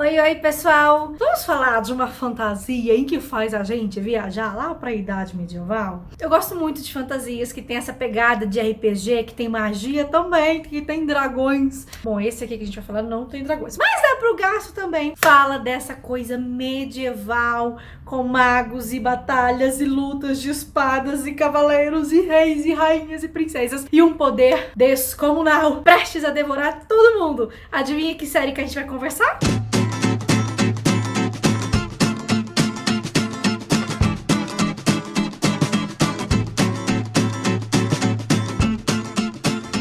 Oi, oi, pessoal! Vamos falar de uma fantasia em que faz a gente viajar lá para a Idade Medieval? Eu gosto muito de fantasias que tem essa pegada de RPG, que tem magia também, que tem dragões. Bom, esse aqui que a gente vai falar não tem dragões, mas dá pro gasto também. Fala dessa coisa medieval, com magos e batalhas e lutas de espadas e cavaleiros e reis e rainhas e princesas e um poder descomunal, prestes a devorar todo mundo. Adivinha que série que a gente vai conversar?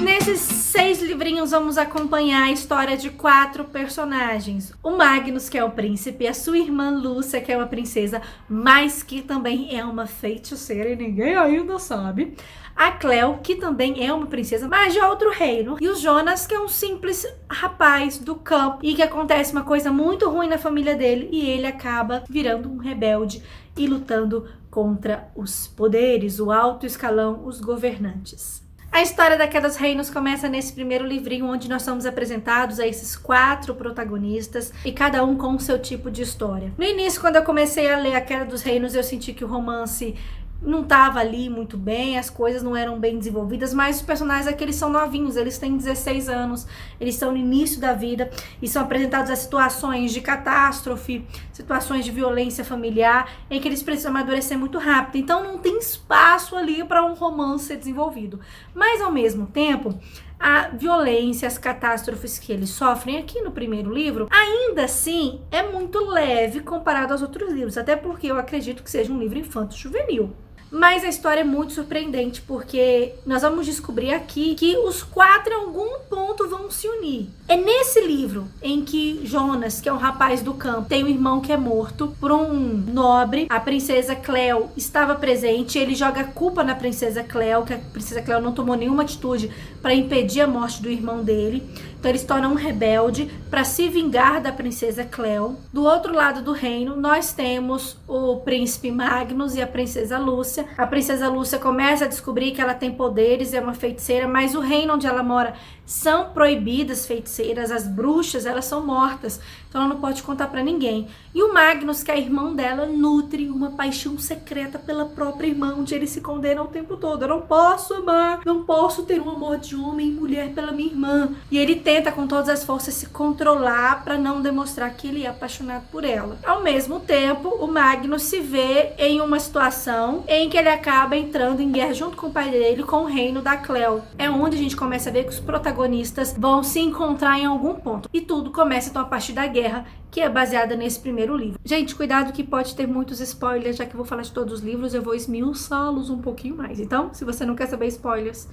Nesses 6 livrinhos vamos acompanhar a história de 4 personagens. O Magnus, que é o príncipe, a sua irmã Lúcia, que é uma princesa, mas que também é uma feiticeira e ninguém ainda sabe. A Cleo, que também é uma princesa, mas de outro reino. E o Jonas, que é um simples rapaz do campo e que acontece uma coisa muito ruim na família dele e ele acaba virando um rebelde e lutando contra os poderes, o alto escalão, os governantes. A história da Queda dos Reinos começa nesse primeiro livrinho, onde nós somos apresentados a esses 4 protagonistas e cada um com o seu tipo de história. No início, quando eu comecei a ler A Queda dos Reinos, eu senti que o romance não tava ali muito bem, as coisas não eram bem desenvolvidas, mas os personagens aqui, eles são novinhos, eles têm 16 anos, eles estão no início da vida e são apresentados a situações de catástrofe, situações de violência familiar, em que eles precisam amadurecer muito rápido, então não tem espaço ali para um romance ser desenvolvido. Mas ao mesmo tempo, a violência, as catástrofes que eles sofrem aqui no primeiro livro, ainda assim é muito leve comparado aos outros livros, até porque eu acredito que seja um livro infanto-juvenil. Mas a história é muito surpreendente, porque nós vamos descobrir aqui que os 4 em algum ponto vão se unir. É nesse livro em que Jonas, que é um rapaz do campo, tem um irmão que é morto por um nobre. A princesa Cleo estava presente, ele joga a culpa na princesa Cleo, que a princesa Cleo não tomou nenhuma atitude para impedir a morte do irmão dele. Então ele se torna um rebelde para se vingar da princesa Cleo. Do outro lado do reino, nós temos o príncipe Magnus e a princesa Lúcia. A princesa Lúcia começa a descobrir que ela tem poderes, é uma feiticeira, mas o reino onde ela mora são proibidas feiticeiras, as bruxas, elas são mortas, então ela não pode contar para ninguém. E o Magnus, que é irmão dela, nutre uma paixão secreta pela própria irmã, onde ele se condena o tempo todo. Eu não posso amar, não posso ter um amor de homem e mulher pela minha irmã. E ele tenta com todas as forças se controlar para não demonstrar que ele é apaixonado por ela. Ao mesmo tempo, o Magnus se vê em uma situação em que ele acaba entrando em guerra junto com o pai dele, com o reino da Cleo. É onde a gente começa a ver que os protagonistas vão se encontrar em algum ponto. E tudo começa então a partir da guerra, que é baseada nesse primeiro livro. Gente, cuidado que pode ter muitos spoilers, já que eu vou falar de todos os livros, eu vou esmiuçá-los um pouquinho mais. Então, se você não quer saber spoilers,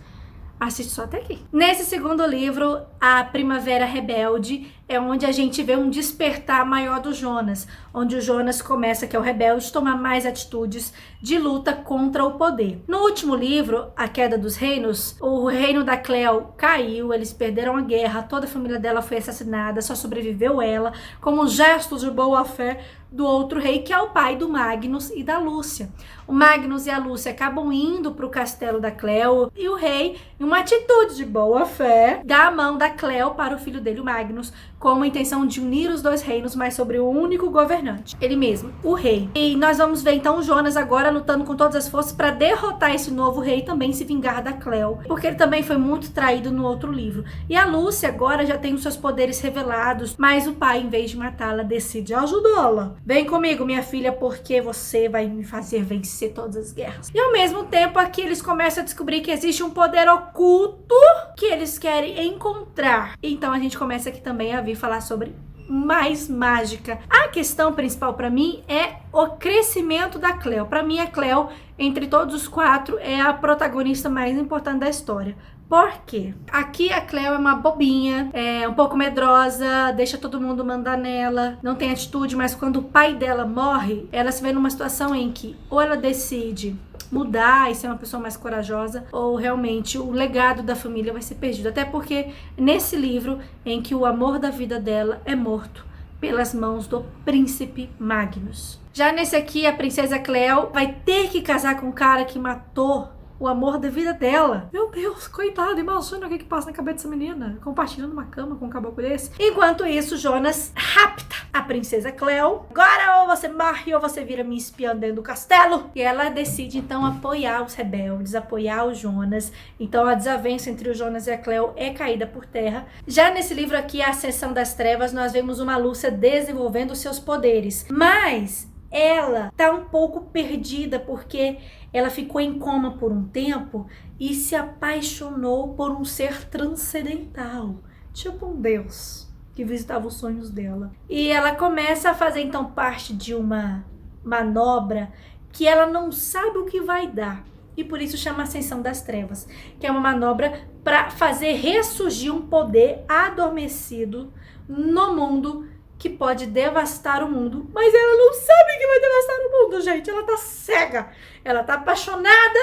assiste só até aqui. Nesse segundo livro, A Primavera Rebelde, é onde a gente vê um despertar maior do Jonas, onde o Jonas começa, que é o rebelde, tomar mais atitudes de luta contra o poder. No último livro, A Queda dos Reinos, o reino da Cleo caiu, eles perderam a guerra, toda a família dela foi assassinada, só sobreviveu ela, como gestos de boa fé do outro rei, que é o pai do Magnus e da Lúcia. O Magnus e a Lúcia acabam indo para o castelo da Cleo e o rei, em uma atitude de boa fé, dá a mão da Cleo para o filho dele, o Magnus, com a intenção de unir os 2 reinos, mas sobre o único governante, ele mesmo, o rei. E nós vamos ver então o Jonas agora lutando com todas as forças para derrotar esse novo rei e também se vingar da Cleo, porque ele também foi muito traído no outro livro. E a Lúcia agora já tem os seus poderes revelados, mas o pai, em vez de matá-la, decide ajudá-la. Vem comigo, minha filha, porque você vai me fazer vencer todas as guerras. E ao mesmo tempo aqui eles começam a descobrir que existe um poder oculto que eles querem encontrar. Então a gente começa aqui também a vir falar sobre mais mágica. A questão principal para mim é o crescimento da Cleo. Para mim, a Cleo, entre todos os 4, é a protagonista mais importante da história. Por quê? Aqui a Cleo é uma bobinha, é um pouco medrosa, deixa todo mundo mandar nela, não tem atitude, mas quando o pai dela morre, ela se vê numa situação em que ou ela decide mudar e ser uma pessoa mais corajosa, ou realmente o legado da família vai ser perdido. Até porque nesse livro em que o amor da vida dela é morto pelas mãos do príncipe Magnus. Já nesse aqui, a princesa Cleo vai ter que casar com um cara que matou o amor da vida dela. Meu Deus, coitada, imagina o que passa na cabeça dessa menina, compartilhando uma cama com um caboclo desse. Enquanto isso, Jonas rapta a princesa Cleo. Agora ou você morre ou você vira minha espiã dentro do castelo. E ela decide então apoiar os rebeldes, apoiar o Jonas. Então a desavença entre o Jonas e a Cleo é caída por terra. Já nesse livro aqui, A Ascensão das Trevas, nós vemos uma Lúcia desenvolvendo seus poderes. Mas ela tá um pouco perdida porque ela ficou em coma por um tempo e se apaixonou por um ser transcendental, tipo um deus que visitava os sonhos dela. E ela começa a fazer então parte de uma manobra que ela não sabe o que vai dar. E por isso chama Ascensão das Trevas, que é uma manobra para fazer ressurgir um poder adormecido no mundo que pode devastar o mundo. Mas ela não sabe que vai devastar o mundo, gente. Ela tá cega. Ela tá apaixonada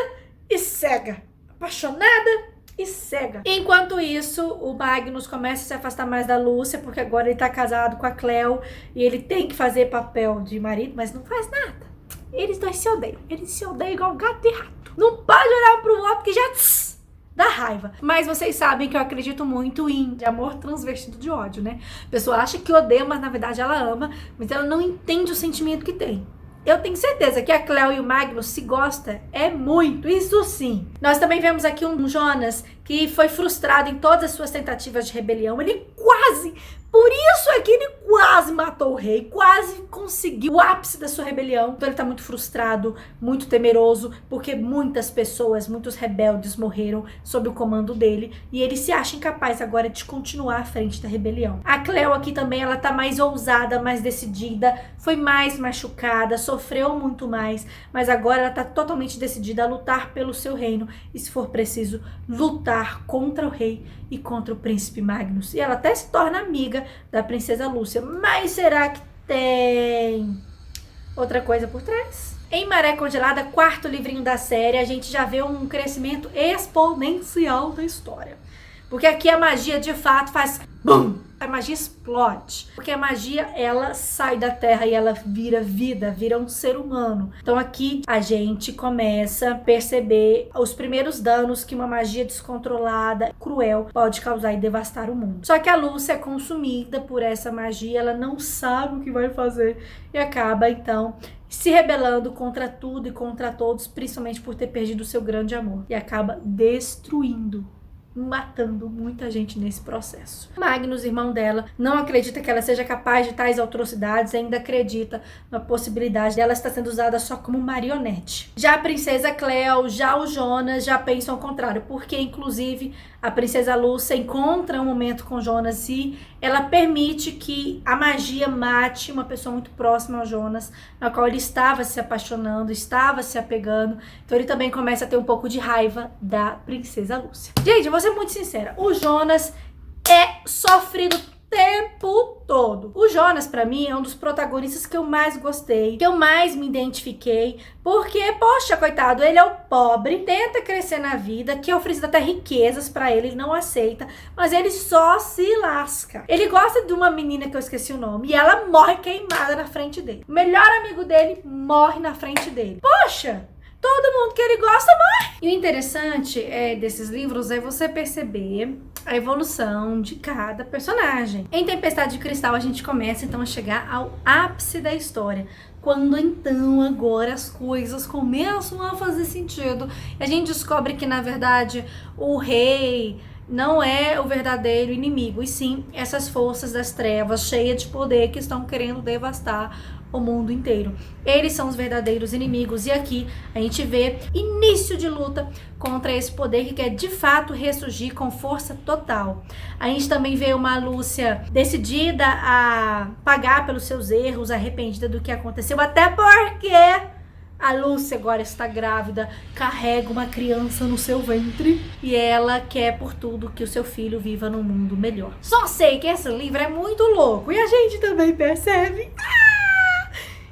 e cega. Apaixonada e cega. Enquanto isso, o Magnus começa a se afastar mais da Lúcia, porque agora ele tá casado com a Cleo e ele tem que fazer papel de marido, mas não faz nada. Eles dois se odeiam. Eles se odeiam igual gato e rato. Não pode olhar um pro outro que já dá raiva. Mas vocês sabem que eu acredito muito em amor transvestido de ódio, né? A pessoa acha que odeia, mas na verdade ela ama, mas ela não entende o sentimento que tem. Eu tenho certeza que a Cleo e o Magnus se gostam muito, isso sim. Nós também vemos aqui um Jonas que foi frustrado em todas as suas tentativas de rebelião. Ele quase, por isso é que ele quase matou o rei, quase conseguiu o ápice da sua rebelião. Então ele tá muito frustrado, muito temeroso, porque muitas pessoas, muitos rebeldes morreram sob o comando dele, e ele se acha incapaz agora de continuar à frente da rebelião. A Cleo aqui também, ela tá mais ousada, mais decidida, foi mais machucada, sofreu muito mais, mas agora ela tá totalmente decidida a lutar pelo seu reino, e se for preciso, lutar contra o rei e contra o príncipe Magnus. E ela até se torna amiga da princesa Lúcia. Mas será que tem outra coisa por trás? Em Maré Congelada, quarto livrinho da série, a gente já vê um crescimento exponencial da história. Porque aqui a magia de fato faz BUM! A magia explode. Porque a magia, ela sai da terra e ela vira vida, vira um ser humano. Então aqui a gente começa a perceber os primeiros danos que uma magia descontrolada, cruel, pode causar e devastar o mundo. Só que a Lúcia é consumida por essa magia, ela não sabe o que vai fazer e acaba então se rebelando contra tudo e contra todos, principalmente por ter perdido o seu grande amor. E acaba destruindo, matando muita gente nesse processo. Magnus, irmão dela, não acredita que ela seja capaz de tais atrocidades, ainda acredita na possibilidade dela estar sendo usada só como marionete. Já a princesa Cleo, já o Jonas, já pensam ao contrário, porque inclusive a princesa Lúcia encontra um momento com Jonas e ela permite que a magia mate uma pessoa muito próxima ao Jonas, na qual ele estava se apaixonando, estava se apegando. Então ele também começa a ter um pouco de raiva da princesa Lúcia. Gente, eu vou ser muito sincera, o Jonas é sofrido o tempo todo. O Jonas, pra mim, é um dos protagonistas que eu mais gostei, que eu mais me identifiquei, porque, poxa, coitado, ele é o pobre, tenta crescer na vida, que é oferecido até riquezas pra ele, ele não aceita, mas ele só se lasca. Ele gosta de uma menina que eu esqueci o nome, e ela morre queimada na frente dele. O melhor amigo dele morre na frente dele. Poxa! Todo mundo que ele gosta morre. E o interessante desses livros é você perceber a evolução de cada personagem. Em Tempestade de Cristal a gente começa então a chegar ao ápice da história. Quando então agora as coisas começam a fazer sentido. A gente descobre que na verdade o rei não é o verdadeiro inimigo, e sim essas forças das trevas cheias de poder que estão querendo devastar o mundo inteiro. Eles são os verdadeiros inimigos, e aqui a gente vê início de luta contra esse poder que quer de fato ressurgir com força total. A gente também vê uma Lúcia decidida a pagar pelos seus erros, arrependida do que aconteceu, até porque a Lúcia agora está grávida, carrega uma criança no seu ventre e ela quer por tudo que o seu filho viva num mundo melhor. Só sei que esse livro é muito louco e a gente também percebe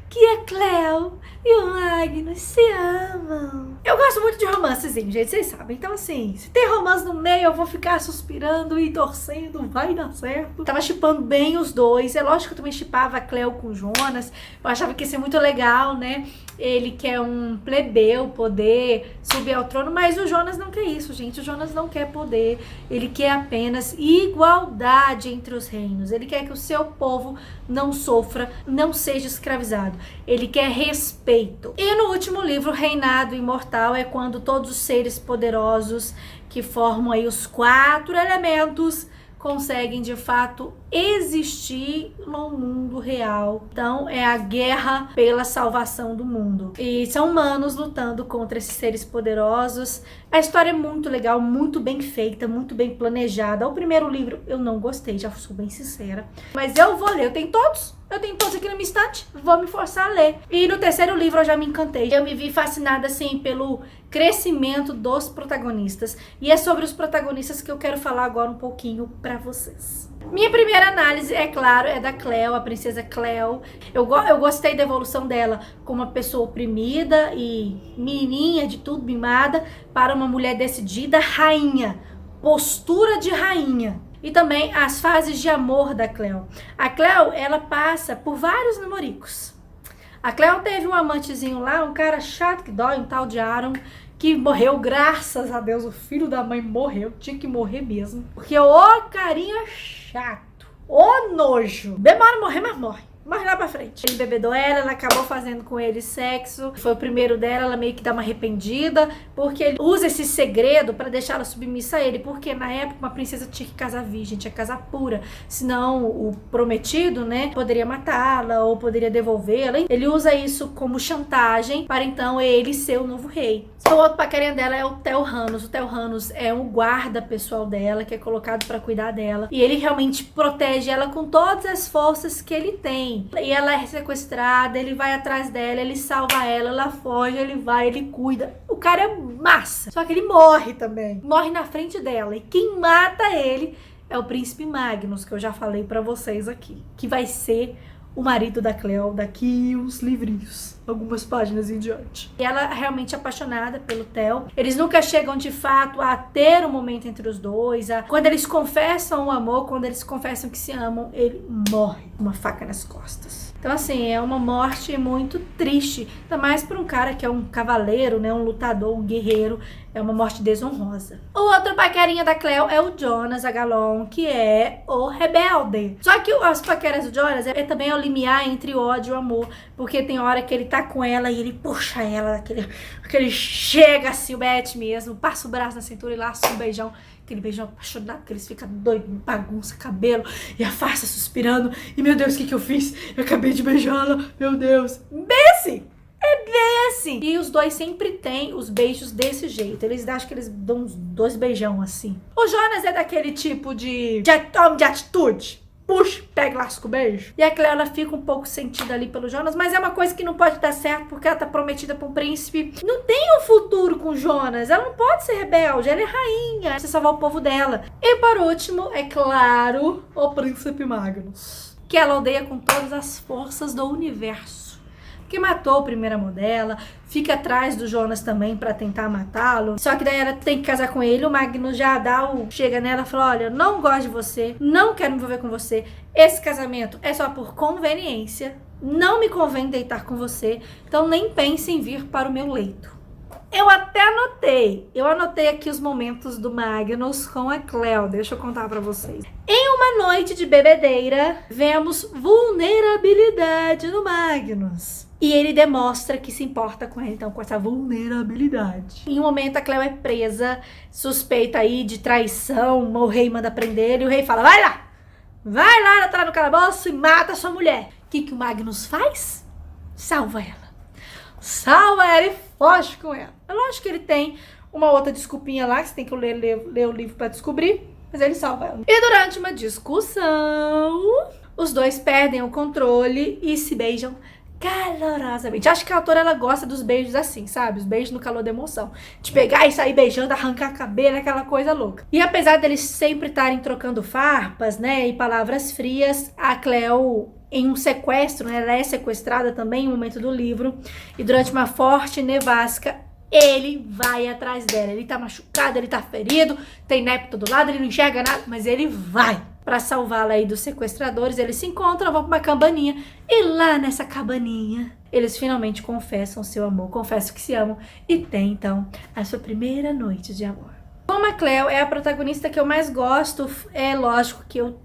que a Cleo e o Magnus se amam. Eu gosto muito de romancezinho, gente, vocês sabem. Então, assim, se tem romance no meio, eu vou ficar suspirando e torcendo, vai dar certo. Tava shippando bem os dois. É lógico que eu também shippava a Cleo com o Jonas. Eu achava que ia ser muito legal, né? Ele quer um plebeu poder subir ao trono, mas o Jonas não quer isso, gente. O Jonas não quer poder. Ele quer apenas igualdade entre os reinos. Ele quer que o seu povo não sofra, não seja escravizado. Ele quer respeito. E no último livro, Reinado Imortal, é quando todos os seres poderosos que formam aí os 4 elementos conseguem de fato existir no mundo real. Então é a guerra pela salvação do mundo. E são humanos lutando contra esses seres poderosos. A história é muito legal, muito bem feita, muito bem planejada. O primeiro livro eu não gostei, já sou bem sincera. Mas eu vou ler, eu tenho todos aqui na minha estante, vou me forçar a ler. E no terceiro livro eu já me encantei. Eu me vi fascinada, assim, pelo crescimento dos protagonistas. E é sobre os protagonistas que eu quero falar agora um pouquinho pra vocês. Minha primeira análise, é claro, é da Cleo, a princesa Cleo. Eu gostei da evolução dela como uma pessoa oprimida e menininha de tudo, mimada, para uma mulher decidida, rainha, postura de rainha. E também as fases de amor da Cleo. A Cleo, ela passa por vários namoricos. A Cleo teve um amantezinho lá, um cara chato que dói, um tal de Aaron, que morreu, graças a Deus, o filho da mãe morreu, tinha que morrer mesmo. Porque ô carinha chato, ô nojo. Demora a morrer, mas morre. Mas lá pra frente. Ele bebedou ela acabou fazendo com ele sexo. Foi o primeiro dela, ela meio que dá uma arrependida. Porque ele usa esse segredo pra deixar ela submissa a ele. Porque na época uma princesa tinha que casar virgem, tinha que casar pura. Senão o prometido, né, poderia matá-la ou poderia devolvê-la. Ele usa isso como chantagem para então ele ser o novo rei. O outro paquerinha dela é o Tel'Rannus. O Tel'Rannus é um guarda pessoal dela, que é colocado pra cuidar dela. E ele realmente protege ela com todas as forças que ele tem. E ela é sequestrada, ele vai atrás dela, ele salva ela foge, ele vai, ele cuida. O cara é massa. Só que ele morre também. Morre na frente dela. E quem mata ele é o príncipe Magnus, que eu já falei pra vocês aqui. Que vai ser o marido da Cleo daqui uns livrinhos, algumas páginas em diante. E ela é realmente apaixonada pelo Theo. Eles nunca chegam de fato a ter um momento entre os dois. Quando eles confessam o amor, quando eles confessam que se amam, ele morre com uma faca nas costas. Então, assim, é uma morte muito triste. Ainda mais para um cara que é um cavaleiro, né? Um lutador, um guerreiro. É uma morte desonrosa. O outro paquerinha da Cleo é o Jonas Agalon, que é o rebelde. Só que as paqueras do Jonas é também o limiar entre o ódio e o amor. Porque tem hora que ele tá com ela e ele puxa ela, aquele chega assim, o Beth mesmo, passa o braço na cintura e laça um beijão. Aquele beijão apaixonado, que eles ficam doidos, bagunça cabelo e afasta suspirando. E meu Deus, o que eu fiz? Eu acabei de beijá-la, meu Deus. Bem assim, é bem assim. E os dois sempre têm os beijos desse jeito. Eles acham que eles dão uns 2 beijão assim. O Jonas é daquele tipo de atitude. Puxa, pega e lasca o beijo. E a Cleo, ela fica um pouco sentida ali pelo Jonas, mas é uma coisa que não pode dar certo, porque ela tá prometida pra um príncipe. Não tem um futuro com o Jonas. Ela não pode ser rebelde, ela é rainha. Precisa salvar o povo dela. E por último, é claro, o príncipe Magnus, que ela odeia com todas as forças do universo. Que matou o primeiro amor dela, fica atrás do Jonas também pra tentar matá-lo. Só que daí ela tem que casar com ele, o Magnus já chega nela e fala, olha, eu não gosto de você, não quero me envolver com você, esse casamento é só por conveniência, não me convém deitar com você, então nem pense em vir para o meu leito. Eu até anotei aqui os momentos do Magnus com a Cleo, deixa eu contar pra vocês. Em uma noite de bebedeira, vemos vulnerabilidade no Magnus. E ele demonstra que se importa com ela, então, com essa vulnerabilidade. Em um momento, a Cleo é presa, suspeita aí de traição, o rei manda prender ele, e o rei fala, vai lá, entrar no calabouço e mata a sua mulher. O que o Magnus faz? Salva ela e foge com ela. É lógico que ele tem uma outra desculpinha lá, que você tem que ler o livro pra descobrir, mas ele salva ela. E durante uma discussão, os dois perdem o controle e se beijam calorosamente. Acho que a autora, ela gosta dos beijos assim, sabe? Os beijos no calor da emoção. De pegar e sair beijando, arrancar cabelo, aquela coisa louca. E apesar deles sempre estarem trocando farpas, né, e palavras frias, a Cleo em um sequestro, né? Ela é sequestrada também em um momento do livro, e durante uma forte nevasca, ele vai atrás dela. Ele tá machucado, ele tá ferido, tem neve por todo lado, ele não enxerga nada, mas ele vai pra salvá-la aí dos sequestradores. Eles se encontram, vão pra uma cabaninha, e lá nessa cabaninha, eles finalmente confessam seu amor, confessam que se amam, e tem então a sua primeira noite de amor. Como a Cleo é a protagonista que eu mais gosto, é lógico que eu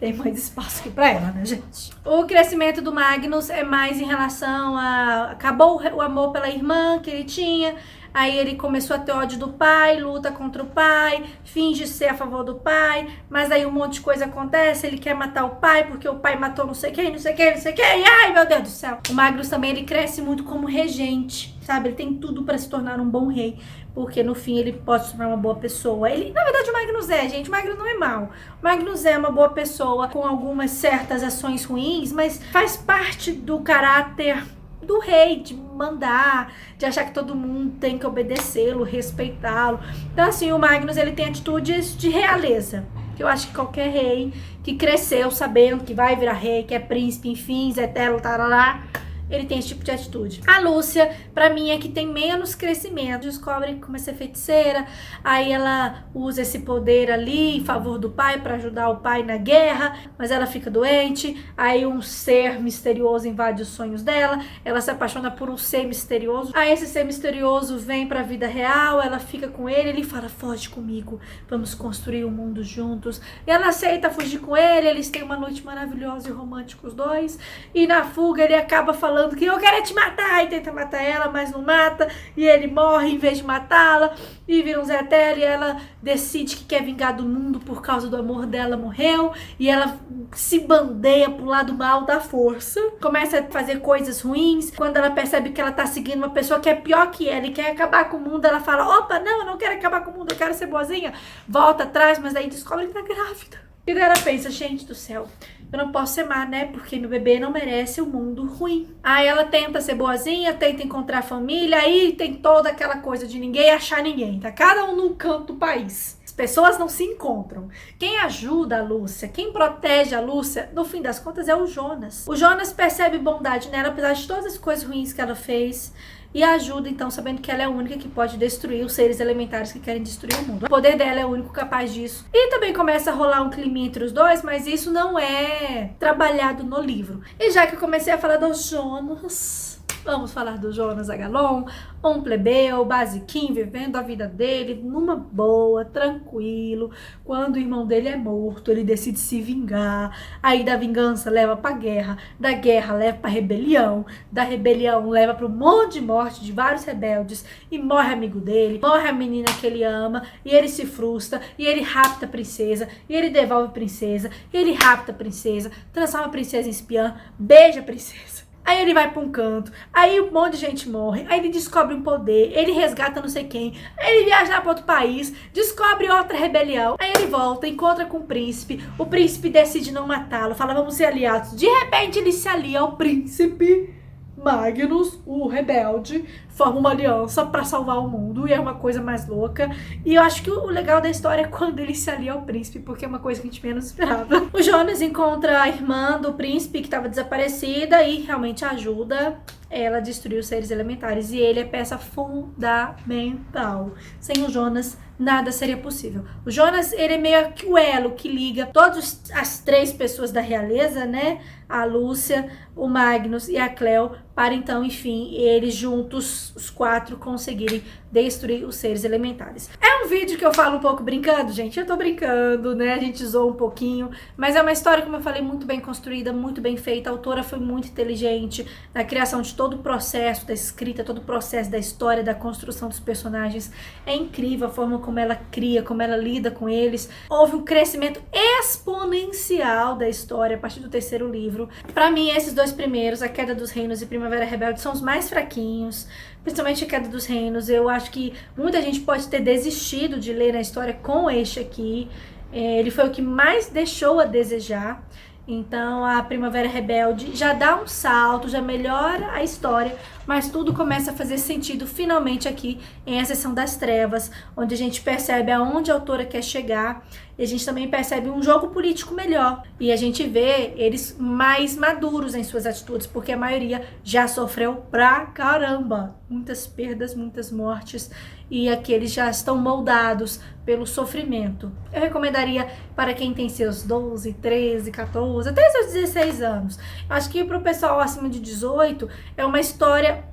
tenho mais espaço aqui pra ela, né, gente? O crescimento do Magnus é mais em relação a... Acabou o amor pela irmã que ele tinha, aí ele começou a ter ódio do pai, luta contra o pai, finge ser a favor do pai, mas aí um monte de coisa acontece, ele quer matar o pai porque o pai matou não sei quem, não sei quem, não sei quem, ai meu Deus do céu. O Magnus também, ele cresce muito como regente, sabe? Ele tem tudo pra se tornar um bom rei, porque no fim ele pode se tornar uma boa pessoa. Ele, na verdade, o Magnus é, gente, o Magnus não é mau. O Magnus é uma boa pessoa com algumas certas ações ruins, mas faz parte do caráter do rei, de mandar, de achar que todo mundo tem que obedecê-lo, respeitá-lo. Então, assim, o Magnus, ele tem atitudes de realeza, que eu acho que qualquer rei que cresceu sabendo que vai virar rei, que é príncipe, enfim, Zetelo, tarará, ele tem esse tipo de atitude. A Lúcia, pra mim, é que tem menos crescimento. Descobre que começa a ser feiticeira, aí ela usa esse poder ali em favor do pai pra ajudar o pai na guerra, mas ela fica doente, aí um ser misterioso invade os sonhos dela, ela se apaixona por um ser misterioso, aí esse ser misterioso vem pra vida real, ela fica com ele fala, foge comigo, vamos construir um mundo juntos, e ela aceita fugir com ele, eles têm uma noite maravilhosa e romântica os dois, e na fuga ele acaba falando que eu quero te matar, e tenta matar ela, mas não mata, e ele morre em vez de matá-la, e vira um Zé Telo, e ela decide que quer vingar do mundo por causa do amor dela, morreu, e ela se bandeia pro lado mal da força, começa a fazer coisas ruins. Quando ela percebe que ela tá seguindo uma pessoa que é pior que ela e quer acabar com o mundo, ela fala, opa, não, eu não quero acabar com o mundo, eu quero ser boazinha, volta atrás, mas aí descobre que tá grávida. E daí ela pensa, gente do céu, eu não posso ser má, né? Porque meu bebê não merece um mundo ruim. Aí ela tenta ser boazinha, tenta encontrar família, aí tem toda aquela coisa de ninguém achar ninguém, tá? Cada um num canto do país. As pessoas não se encontram. Quem ajuda a Lúcia, quem protege a Lúcia, no fim das contas é o Jonas. O Jonas percebe bondade nela, apesar de todas as coisas ruins que ela fez, e ajuda, então, sabendo que ela é a única que pode destruir os seres elementares que querem destruir o mundo. O poder dela é o único capaz disso. E também começa a rolar um clima entre os dois, mas isso não é trabalhado no livro. E já que eu comecei a falar do Jonas, vamos falar do Jonas Agalon, um plebeu, basiquinho, vivendo a vida dele numa boa, tranquilo. Quando o irmão dele é morto, ele decide se vingar. Aí da vingança leva pra guerra, da guerra leva pra rebelião, da rebelião leva pro monte de morte de vários rebeldes, e morre amigo dele, morre a menina que ele ama, e ele se frustra, e ele rapta a princesa, e ele devolve a princesa, e ele rapta a princesa, transforma a princesa em espiã, beija a princesa. Aí ele vai pra um canto, aí um monte de gente morre, aí ele descobre um poder, ele resgata não sei quem, aí ele viaja lá pra outro país, descobre outra rebelião, aí ele volta, encontra com o príncipe decide não matá-lo, fala vamos ser aliados, de repente ele se alia ao príncipe Magnus, o rebelde, forma uma aliança pra salvar o mundo, e é uma coisa mais louca. E eu acho que o legal da história é quando ele se alia ao príncipe, porque é uma coisa que a gente menos esperava. O Jonas encontra a irmã do príncipe que estava desaparecida e realmente ajuda ela a destruir os seres elementares, e ele é peça fundamental. Sem o Jonas nada seria possível. O Jonas, ele é meio que o elo que liga todas as três pessoas da realeza, né? A Lúcia, o Magnus e a Cleo, para então, enfim, eles juntos, os quatro, conseguirem destruir os seres elementares. É um vídeo que eu falo um pouco brincando, gente. Eu tô brincando, né? A gente zoa um pouquinho, mas é uma história, como eu falei, muito bem construída, muito bem feita. A autora foi muito inteligente na criação de todo o processo da escrita, todo o processo da história, da construção dos personagens. É incrível a forma como ela cria, como ela lida com eles. Houve um crescimento exponencial da história a partir do terceiro livro. Pra mim, esses dois primeiros, A Queda dos Reinos e Primavera Rebelde, são os mais fraquinhos. Principalmente A Queda dos Reinos. Eu acho que muita gente pode ter desistido de ler a história com este aqui. Ele foi o que mais deixou a desejar. Então a Primavera Rebelde já dá um salto, já melhora a história, mas tudo começa a fazer sentido finalmente aqui em A Seção das Trevas, onde a gente percebe aonde a autora quer chegar e a gente também percebe um jogo político melhor. E a gente vê eles mais maduros em suas atitudes, porque a maioria já sofreu pra caramba. Muitas perdas, muitas mortes, e aqueles já estão moldados pelo sofrimento. Eu recomendaria para quem tem seus 12, 13, 14, até seus 16 anos. Acho que para o pessoal acima de 18 é uma história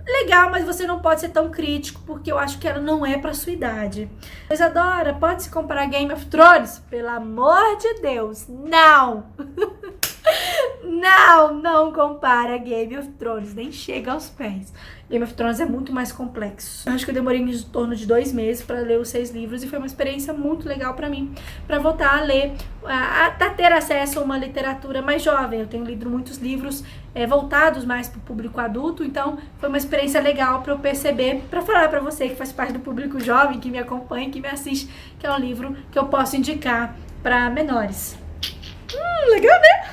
legal, mas você não pode ser tão crítico, porque eu acho que ela não é para sua idade. Isadora, pode se comparar a Game of Thrones? Pelo amor de Deus, não! Não compara Game of Thrones, nem chega aos pés. Game of Thrones é muito mais complexo. Eu acho que eu demorei em torno de 2 meses para ler os 6 livros e foi uma experiência muito legal para mim, para voltar a ler, a ter acesso a uma literatura mais jovem. Eu tenho lido muitos livros voltados mais para o público adulto, então foi uma experiência legal para eu perceber, para falar para você que faz parte do público jovem, que me acompanha, que me assiste, que é um livro que eu posso indicar para menores. Legal, né?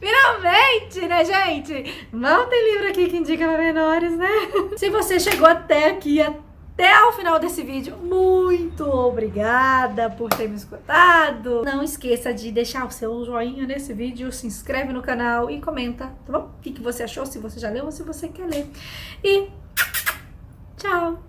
Finalmente, né, gente? Não tem livro aqui que indica para menores, né? Se você chegou até aqui, até o final desse vídeo, muito obrigada por ter me escutado. Não esqueça de deixar o seu joinha nesse vídeo, se inscreve no canal e comenta, tá bom? O que você achou, se você já leu ou se você quer ler. E tchau!